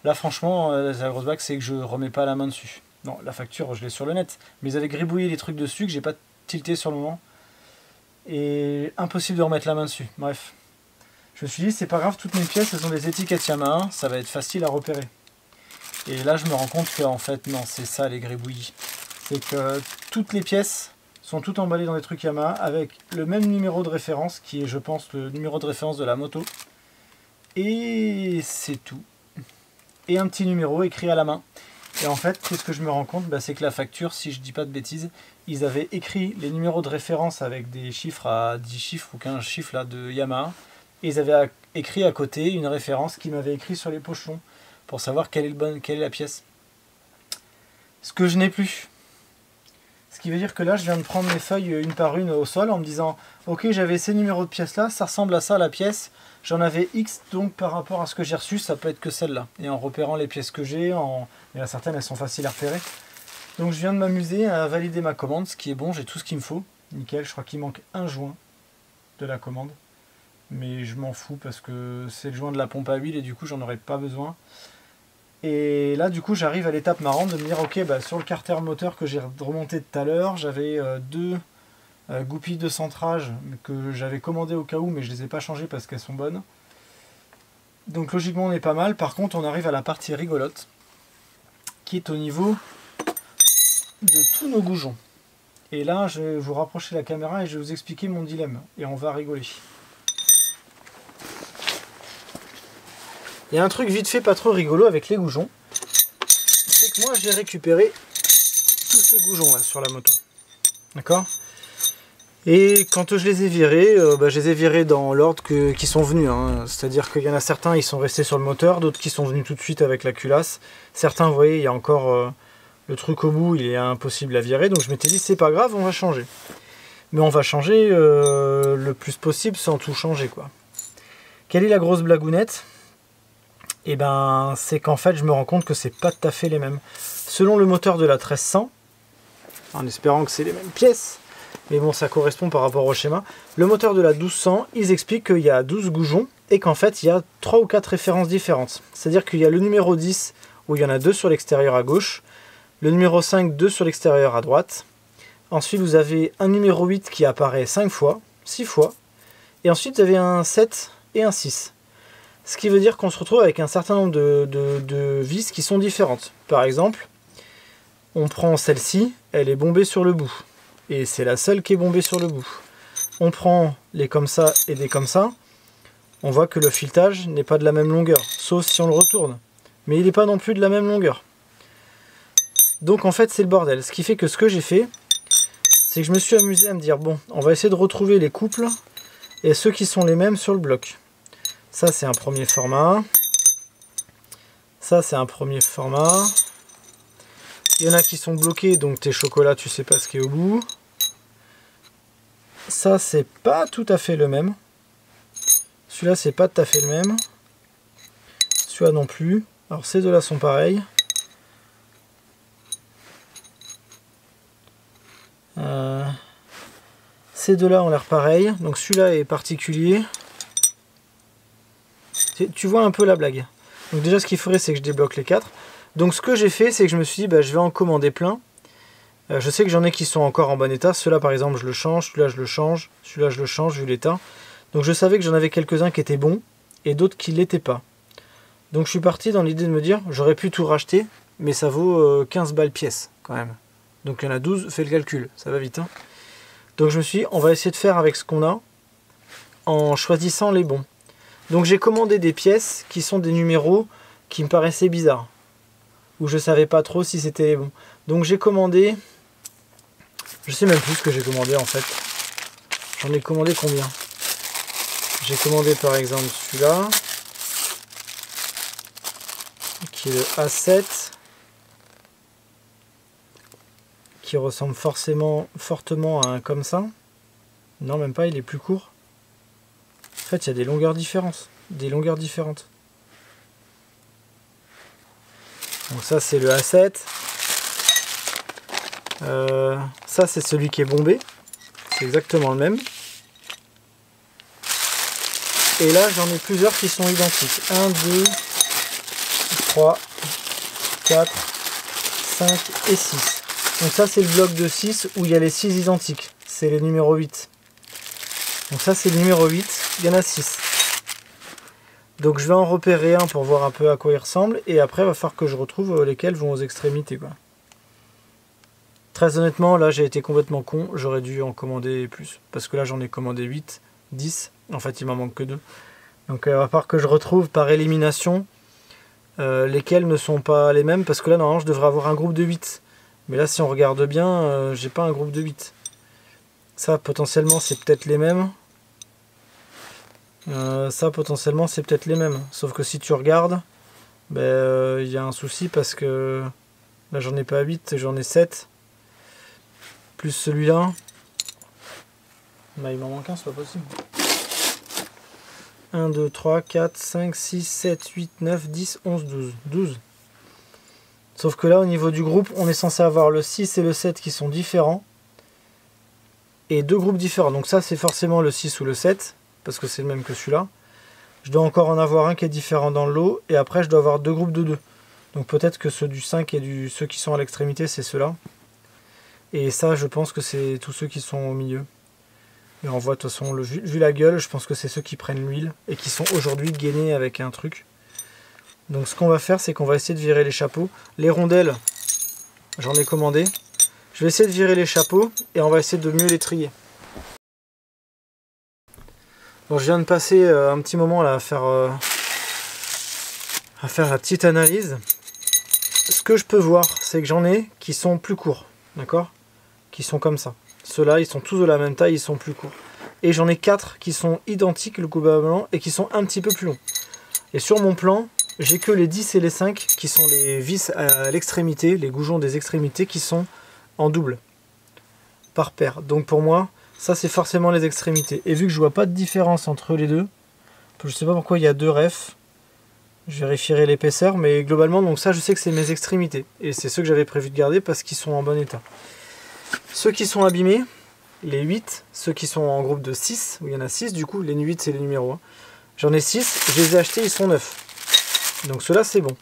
là franchement, la grosse bague c'est que je remets pas la main dessus. Non, la facture je l'ai sur le net, mais ils avaient gribouillé les trucs dessus que j'ai pas tilté sur le moment. Et impossible de remettre la main dessus. Bref. Je me suis dit c'est pas grave, toutes mes pièces elles ont des étiquettes Yamaha, ça va être facile à repérer. Et là je me rends compte qu'en fait non, c'est ça les gribouillis. C'est que toutes les pièces sont toutes emballées dans des trucs Yamaha avec le même numéro de référence qui est je pense le numéro de référence de la moto. Et c'est tout. Et un petit numéro écrit à la main. Et en fait, qu'est-ce que je me rends compte, c'est que la facture, si je dis pas de bêtises, ils avaient écrit les numéros de référence avec des chiffres à 10 chiffres ou 15 chiffres là, de Yamaha. Et ils avaient écrit à côté une référence qui m'avait écrit sur les pochons pour savoir quelle est la pièce. Ce que je n'ai plus. Ce qui veut dire que là, je viens de prendre mes feuilles une par une au sol en me disant ok, j'avais ces numéros de pièces là, ça ressemble à ça la pièce. J'en avais X, donc par rapport à ce que j'ai reçu, ça peut être que celle-là. Et en repérant les pièces que j'ai, il y en a certaines, elles sont faciles à repérer. Donc je viens de m'amuser à valider ma commande, ce qui est bon, j'ai tout ce qu'il me faut. Nickel, je crois qu'il manque un joint de la commande. Mais je m'en fous parce que c'est le joint de la pompe à huile et du coup j'en aurais pas besoin. Et là du coup j'arrive à l'étape marrante de me dire ok, sur le carter moteur que j'ai remonté tout à l'heure, j'avais deux... goupilles de centrage que j'avais commandé au cas où mais je les ai pas changées parce qu'elles sont bonnes. Donc logiquement on est pas mal. Par contre on arrive à la partie rigolote qui est au niveau de tous nos goujons. Et là je vais vous rapprocher la caméra et je vais vous expliquer mon dilemme et on va rigoler. Il y a un truc vite fait pas trop rigolo avec les goujons, c'est que moi j'ai récupéré tous ces goujons là sur la moto. D'accord ? Et quand je les ai virés, je les ai virés dans l'ordre qui sont venus. Hein. C'est-à-dire qu'il y en a certains, ils sont restés sur le moteur, d'autres qui sont venus tout de suite avec la culasse. Certains, vous voyez, il y a encore le truc au bout, il est impossible à virer. Donc je m'étais dit, c'est pas grave, on va changer. Mais on va changer le plus possible sans tout changer, quoi. Quelle est la grosse blagounette ? Eh ben, c'est qu'en fait, je me rends compte que c'est pas tout à fait les mêmes. Selon le moteur de la 1300, en espérant que c'est les mêmes pièces, mais bon, ça correspond par rapport au schéma. Le moteur de la 1200, ils expliquent qu'il y a 12 goujons et qu'en fait, il y a 3 ou 4 références différentes. C'est-à-dire qu'il y a le numéro 10 où il y en a 2 sur l'extérieur à gauche, le numéro 5, 2 sur l'extérieur à droite. Ensuite, vous avez un numéro 8 qui apparaît 5 fois, 6 fois. Et ensuite, vous avez un 7 et un 6. Ce qui veut dire qu'on se retrouve avec un certain nombre de vis qui sont différentes. Par exemple, On prend celle-ci, elle est bombée sur le bout. Et c'est la seule qui est bombée sur le bout. On prend les comme ça et des comme ça. On voit que le filetage n'est pas de la même longueur, sauf si on le retourne. Mais il n'est pas non plus de la même longueur. Donc en fait c'est le bordel. Ce qui fait que ce que j'ai fait, c'est que je me suis amusé à me dire, bon, on va essayer de retrouver les couples et ceux qui sont les mêmes sur le bloc. Ça c'est un premier format. Ça c'est un premier format. Il y en a qui sont bloqués, donc tes chocolats, tu sais pas ce qui est au bout. Ça c'est pas tout à fait le même. Celui-là c'est pas tout à fait le même. Celui-là non plus. Alors ces deux-là sont pareils. Ces deux-là ont l'air pareils. Donc celui-là est particulier. Tu vois un peu la blague. Donc déjà ce qu'il faudrait c'est que je débloque les 4. Donc ce que j'ai fait c'est que je me suis dit bah, je vais en commander plein. Je sais que j'en ai qui sont encore en bon état. Ceux-là par exemple je le change, celui-là je le change, celui-là je le change vu l'état. Donc je savais que j'en avais quelques-uns qui étaient bons et d'autres qui ne l'étaient pas. Donc je suis parti dans l'idée de me dire j'aurais pu tout racheter mais ça vaut 15 balles pièce quand même. Donc il y en a 12, fais le calcul, ça va vite. Hein. Donc je me suis dit on va essayer de faire avec ce qu'on a en choisissant les bons. Donc j'ai commandé des pièces qui sont des numéros qui me paraissaient bizarres. Où je savais pas trop si c'était les bons. Donc j'ai commandé... Je sais même plus ce que j'ai commandé en fait. J'en ai commandé combien? J'ai commandé par exemple celui-là. Qui est le A7. Qui ressemble fortement à un comme ça. Non même pas, il est plus court. En fait il y a des longueurs différentes. Donc ça c'est le A7. Ça c'est celui qui est bombé. C'est exactement le même. Et là j'en ai plusieurs qui sont identiques. 1, 2, 3, 4, 5 et 6. Donc ça c'est le bloc de 6 où il y a les 6 identiques. C'est les numéros 8. Donc ça c'est le numéro 8. Il y en a 6. Donc je vais en repérer un pour voir un peu à quoi il ressemble. Et après il va falloir que je retrouve lesquels vont aux extrémités, quoi. Très honnêtement, là j'ai été complètement con. J'aurais dû en commander plus. Parce que là j'en ai commandé 8, 10. En fait il m'en manque que 2. Donc il va falloir que je retrouve par élimination lesquels ne sont pas les mêmes. Parce que là normalement je devrais avoir un groupe de 8. Mais là si on regarde bien, j'ai pas un groupe de 8. Ça potentiellement c'est peut-être les mêmes. Ça potentiellement c'est peut-être les mêmes, sauf que si tu regardes il y a un souci parce que là j'en ai pas 8, j'en ai 7 plus celui-là, il m'en manque un, c'est pas possible. 1, 2, 3, 4, 5, 6, 7, 8, 9, 10, 11, 12 sauf que là au niveau du groupe on est censé avoir le 6 et le 7 qui sont différents et deux groupes différents, donc ça c'est forcément le 6 ou le 7 parce que c'est le même que celui-là. Je dois encore en avoir un qui est différent dans le lot, et après je dois avoir deux groupes de 2. Donc peut-être que ceux du 5 et ceux qui sont à l'extrémité, c'est ceux-là. Et ça, je pense que c'est tous ceux qui sont au milieu. Et on voit de toute façon, vu la gueule, je pense que c'est ceux qui prennent l'huile, et qui sont aujourd'hui gainés avec un truc. Donc ce qu'on va faire, c'est qu'on va essayer de virer les chapeaux. Les rondelles, j'en ai commandé. Je vais essayer de virer les chapeaux, et on va essayer de mieux les trier. Bon, je viens de passer un petit moment là à faire la petite analyse. Ce que je peux voir, c'est que j'en ai qui sont plus courts, d'accord? Qui sont comme ça. Ceux-là, ils sont tous de la même taille, ils sont plus courts. Et j'en ai 4 qui sont identiques globalement et qui sont un petit peu plus longs. Et sur mon plan, j'ai que les 10 et les 5 qui sont les vis à l'extrémité, les goujons des extrémités qui sont en double, par paire. Donc pour moi, ça c'est forcément les extrémités. Et vu que je vois pas de différence entre les deux, je sais pas pourquoi il y a deux refs. Je vérifierai l'épaisseur, mais globalement, donc ça je sais que c'est mes extrémités. Et c'est ceux que j'avais prévu de garder parce qu'ils sont en bon état. Ceux qui sont abîmés, les 8, ceux qui sont en groupe de 6, où il y en a 6 du coup, les 8 c'est les numéros 1. J'en ai 6, je les ai achetés, ils sont 9. Donc ceux-là c'est bon.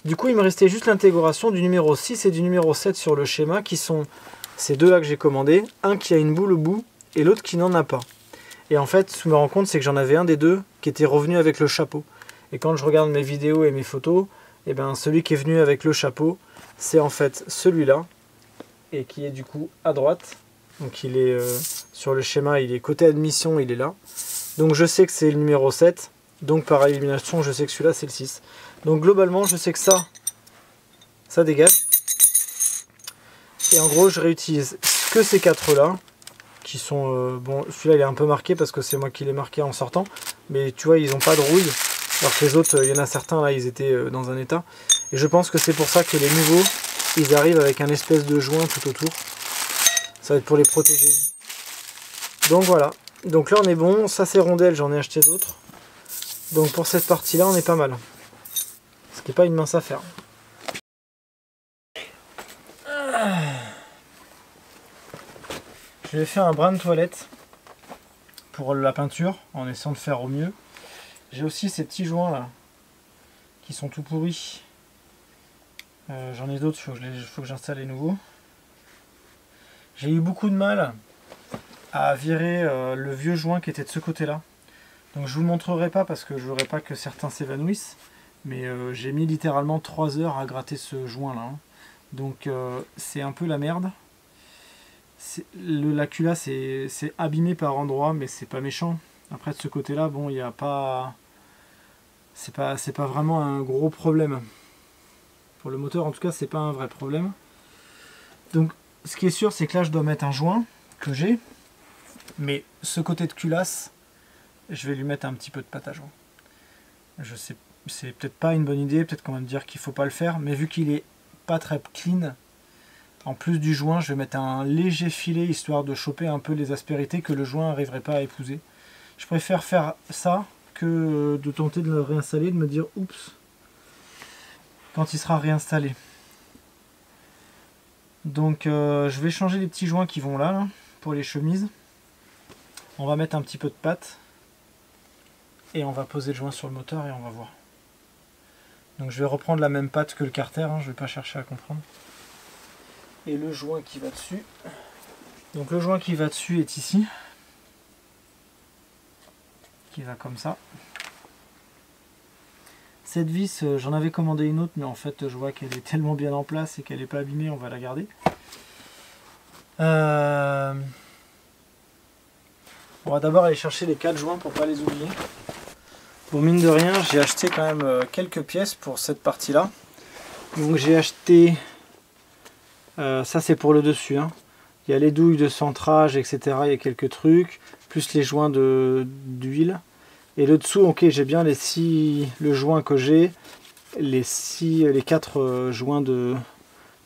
Du coup il me restait juste l'intégration du numéro 6 et du numéro 7 sur le schéma qui sont... Ces deux-là que j'ai commandé, un qui a une boule au bout et l'autre qui n'en a pas. Et en fait, ce que je me rends compte, c'est que j'en avais un des deux qui était revenu avec le chapeau. Et quand je regarde mes vidéos et mes photos, eh ben, celui qui est venu avec le chapeau, c'est en fait celui-là, et qui est du coup à droite. Donc il est sur le schéma, il est côté admission, il est là. Donc je sais que c'est le numéro 7. Donc par élimination, je sais que celui-là c'est le 6. Donc globalement, je sais que ça dégage. Et en gros, je réutilise que ces 4 là, qui sont... bon, celui-là il est un peu marqué parce que c'est moi qui l'ai marqué en sortant. Mais tu vois, ils n'ont pas de rouille. Alors que les autres, il y en a certains là, ils étaient dans un état. Et je pense que c'est pour ça que les nouveaux, ils arrivent avec un espèce de joint tout autour. Ça va être pour les protéger. Donc voilà. Donc là on est bon. Ça c'est rondelle, j'en ai acheté d'autres. Donc pour cette partie là on est pas mal. Ce qui n'est pas une mince affaire. Je vais faire un brin de toilette pour la peinture en essayant de faire au mieux. J'ai aussi ces petits joints là qui sont tout pourris. J'en ai d'autres, il faut que j'installe les nouveaux. J'ai eu beaucoup de mal à virer le vieux joint qui était de ce côté là. Donc je vous le montrerai pas parce que je voudrais pas que certains s'évanouissent. Mais j'ai mis littéralement 3 heures à gratter ce joint là. Donc c'est un peu la merde. La culasse c'est abîmé par endroits, mais c'est pas méchant. Après de ce côté là, bon, il n'y a pas... C'est pas vraiment un gros problème. Pour le moteur en tout cas, c'est pas un vrai problème. Donc ce qui est sûr, c'est que là je dois mettre un joint que j'ai. Mais ce côté de culasse, je vais lui mettre un petit peu de pâte à joint. Je sais, c'est peut-être pas une bonne idée, peut-être qu'on va me dire qu'il faut pas le faire, mais vu qu'il est pas très clean, en plus du joint, je vais mettre un léger filet histoire de choper un peu les aspérités que le joint n'arriverait pas à épouser. Je préfère faire ça que de tenter de le réinstaller, de me dire oups quand il sera réinstallé. Donc je vais changer les petits joints qui vont là pour les chemises. On va mettre un petit peu de pâte et on va poser le joint sur le moteur et on va voir. Donc je vais reprendre la même pâte que le carter, je ne vais pas chercher à comprendre. Et le joint qui va dessus. Donc le joint qui va dessus est ici. Qui va comme ça. Cette vis, j'en avais commandé une autre, mais en fait je vois qu'elle est tellement bien en place et qu'elle n'est pas abîmée, on va la garder. On va d'abord aller chercher les 4 joints pour ne pas les oublier. Bon, mine de rien, j'ai acheté quand même quelques pièces pour cette partie-là. Donc j'ai acheté, ça c'est pour le dessus, il y a les douilles de centrage, etc. Il y a quelques trucs, plus les joints d'huile. Et le dessous, ok, j'ai bien le joint que j'ai, les 4 joints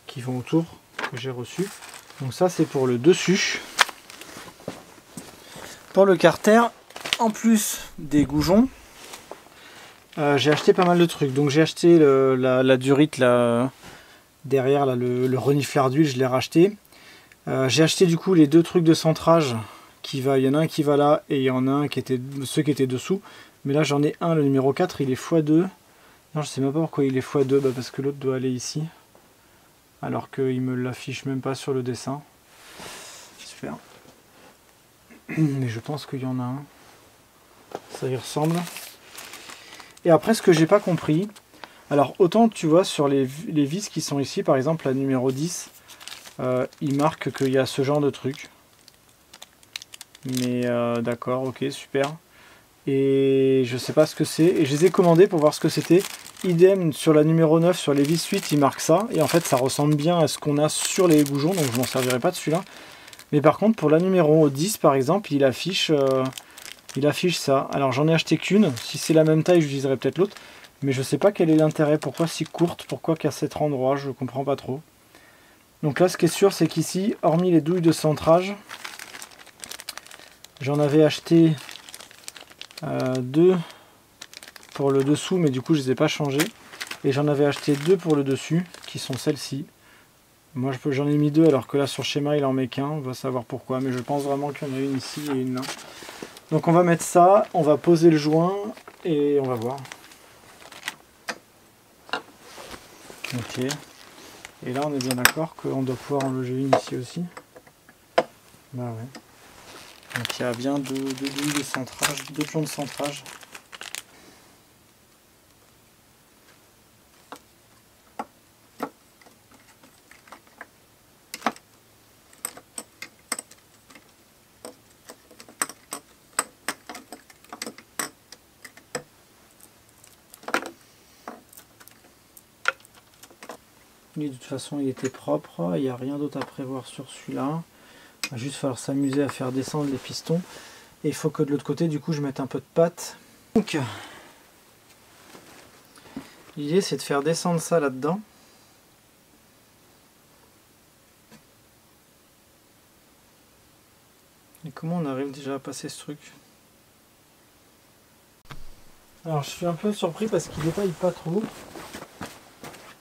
qui vont autour, que j'ai reçus. Donc ça c'est pour le dessus. Pour le carter, en plus des goujons, j'ai acheté pas mal de trucs. Donc j'ai acheté la durite là, derrière, là, le renifleur d'huile, je l'ai racheté. J'ai acheté du coup les 2 trucs de centrage. Il y en a un qui va là et il y en a un qui était ceux qui étaient dessous. Mais là j'en ai un, le numéro 4, il est x2. Non, je sais même pas pourquoi il est x2, parce que l'autre doit aller ici. Alors qu'il me l'affiche même pas sur le dessin. Super. Mais je pense qu'il y en a un. Ça y ressemble. Et après, ce que j'ai pas compris, alors autant tu vois sur les vis qui sont ici, par exemple la numéro 10, il marque qu'il y a ce genre de truc. Mais d'accord, ok, super. Et je sais pas ce que c'est. Et je les ai commandés pour voir ce que c'était. Idem sur la numéro 9, sur les vis suite, il marque ça. Et en fait, ça ressemble bien à ce qu'on a sur les goujons, donc je m'en servirai pas de celui-là. Mais par contre, pour la numéro 10, par exemple, il affiche ça. Alors j'en ai acheté qu'une. Si c'est la même taille, j'utiliserai peut-être l'autre. Mais je sais pas quel est l'intérêt. Pourquoi si courte? Pourquoi qu'à cet endroit? Je comprends pas trop. Donc là, ce qui est sûr, c'est qu'ici, hormis les douilles de centrage, j'en avais acheté 2 pour le dessous, mais du coup, je les ai pas changées. Et j'en avais acheté 2 pour le dessus, qui sont celles-ci. Moi, j'en ai mis 2, alors que là, sur schéma, il en met qu'un. On va savoir pourquoi, mais je pense vraiment qu'il y en a une ici et une là. Donc on va mettre ça, on va poser le joint et on va voir. Ok. Et là on est bien d'accord qu'on doit pouvoir en loger une ici aussi. Bah ouais. Donc il y a bien deux douilles de centrage, 2 plombs de centrage. Lui de toute façon il était propre, il n'y a rien d'autre à prévoir sur celui-là. Il va juste falloir s'amuser à faire descendre les pistons. Et il faut que de l'autre côté du coup je mette un peu de pâte. Donc l'idée c'est de faire descendre ça là-dedans. Et comment on arrive déjà à passer ce truc? Alors je suis un peu surpris parce qu'il détaille pas trop.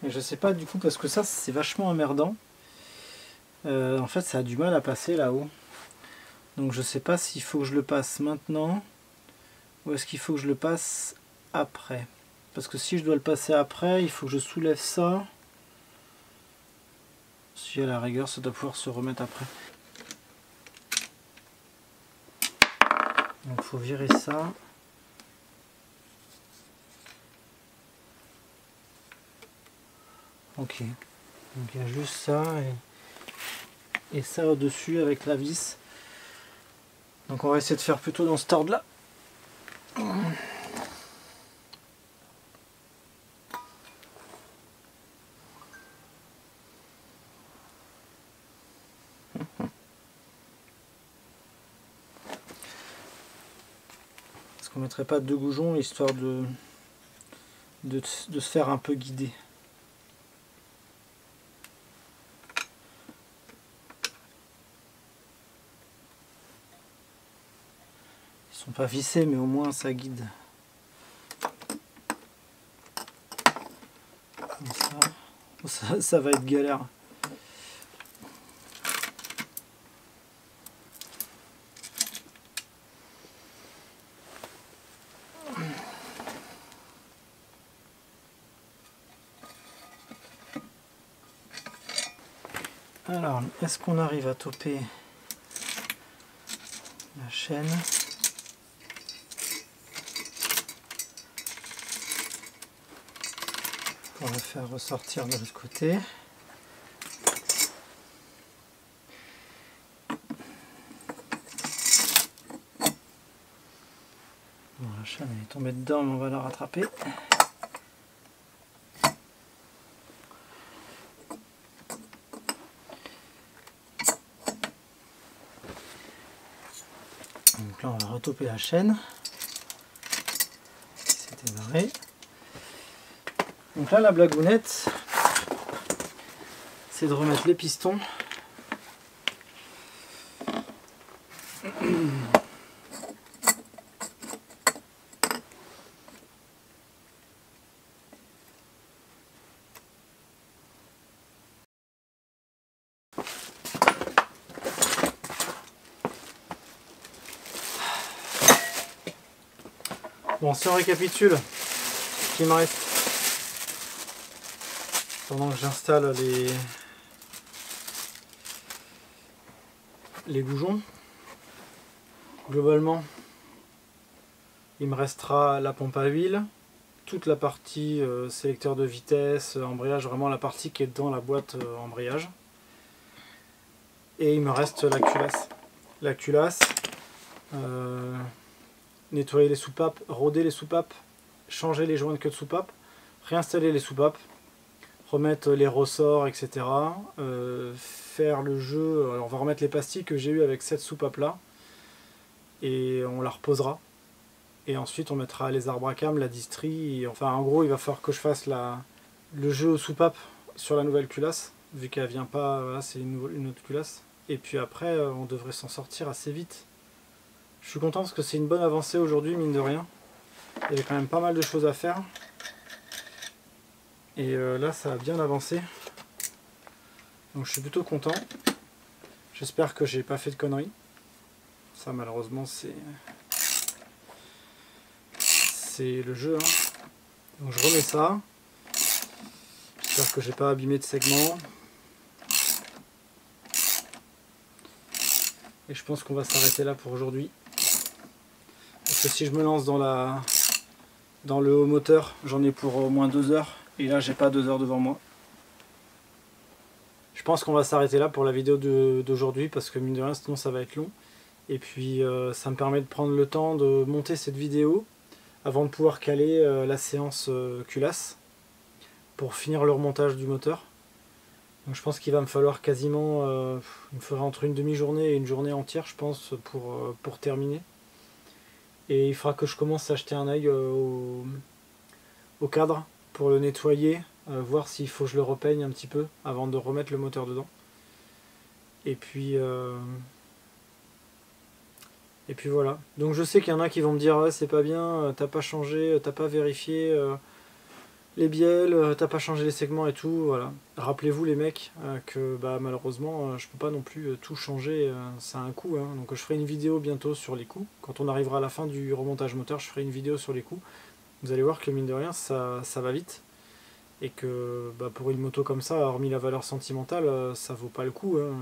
Et je sais pas du coup parce que ça c'est vachement emmerdant. En fait ça a du mal à passer là-haut. Donc je sais pas s'il faut que je le passe maintenant ou est-ce qu'il faut que je le passe après. Parce que si je dois le passer après, il faut que je soulève ça. Si à la rigueur ça doit pouvoir se remettre après. Donc il faut virer ça. Ok, donc il y a juste ça et ça au-dessus avec la vis. Donc on va essayer de faire plutôt dans cet ordre là. Est-ce qu'on mettrait pas deux goujons histoire de se faire un peu guider? Ils sont pas vissés mais au moins ça guide. Comme ça va être galère. Alors, est-ce qu'on arrive à toper la chaîne? On va faire ressortir de l'autre côté. Bon, la chaîne elle est tombée dedans, mais on va la rattraper. Donc là on va retoper la chaîne. C'est démarré. Donc là la blagounette, c'est de remettre les pistons. Bon, si on récapitule, ce qui me reste pendant que j'installe les goujons, globalement, il me restera la pompe à huile, toute la partie sélecteur de vitesse, embrayage, vraiment la partie qui est dans la boîte embrayage. Et il me reste la culasse. La culasse, nettoyer les soupapes, roder les soupapes, changer les joints de queue de soupape, réinstaller les soupapes, remettre les ressorts, etc. Faire le jeu, alors on va remettre les pastilles que j'ai eu avec cette soupape là, et on la reposera. Et ensuite on mettra les arbres à cam, la distrie, enfin en gros il va falloir que je fasse le jeu aux soupapes sur la nouvelle culasse, vu qu'elle vient pas, voilà, c'est une autre culasse. Et puis après on devrait s'en sortir assez vite. Je suis content parce que c'est une bonne avancée aujourd'hui, mine de rien. Il y avait quand même pas mal de choses à faire. Et là ça a bien avancé. Donc je suis plutôt content. J'espère que j'ai pas fait de conneries. Ça malheureusement c'est le jeu. Hein. Donc je remets ça. J'espère que j'ai pas abîmé de segments. Et je pense qu'on va s'arrêter là pour aujourd'hui. Parce que si je me lance dans le haut moteur, j'en ai pour au moins 2 heures. Et là j'ai pas 2 heures devant moi. Je pense qu'on va s'arrêter là pour la vidéo d'aujourd'hui parce que mine de rien sinon ça va être long. Et puis ça me permet de prendre le temps de monter cette vidéo avant de pouvoir caler la séance culasse pour finir le remontage du moteur. Donc je pense qu'il va me falloir quasiment, il me faudra entre une demi-journée et une journée entière je pense pour terminer. Et il faudra que je commence à jeter un œil au cadre pour le nettoyer, voir s'il faut que je le repeigne un petit peu avant de remettre le moteur dedans. Et puis voilà. Donc je sais qu'il y en a qui vont me dire ouais, c'est pas bien, t'as pas changé, t'as pas vérifié les bielles, t'as pas changé les segments et tout. Voilà. Rappelez-vous les mecs que bah, malheureusement je peux pas non plus tout changer, ça a un coût. Hein. Donc je ferai une vidéo bientôt sur les coûts. Quand on arrivera à la fin du remontage moteur, je ferai une vidéo sur les coûts. Vous allez voir que mine de rien ça va vite. Et que bah, pour une moto comme ça, hormis la valeur sentimentale, ça vaut pas le coup. Hein.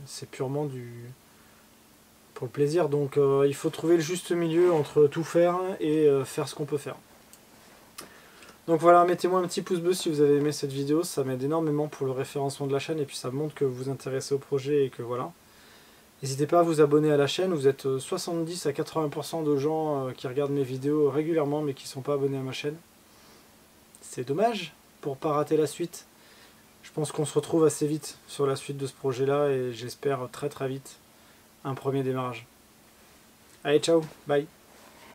C'est purement pour le plaisir. Donc il faut trouver le juste milieu entre tout faire et faire ce qu'on peut faire. Donc voilà, mettez-moi un petit pouce bleu si vous avez aimé cette vidéo, ça m'aide énormément pour le référencement de la chaîne et puis ça montre que vous vous intéressez au projet et que voilà. N'hésitez pas à vous abonner à la chaîne, vous êtes 70 à 80% de gens qui regardent mes vidéos régulièrement mais qui ne sont pas abonnés à ma chaîne. C'est dommage pour pas rater la suite. Je pense qu'on se retrouve assez vite sur la suite de ce projet là et j'espère très vite un premier démarrage. Allez, ciao, bye.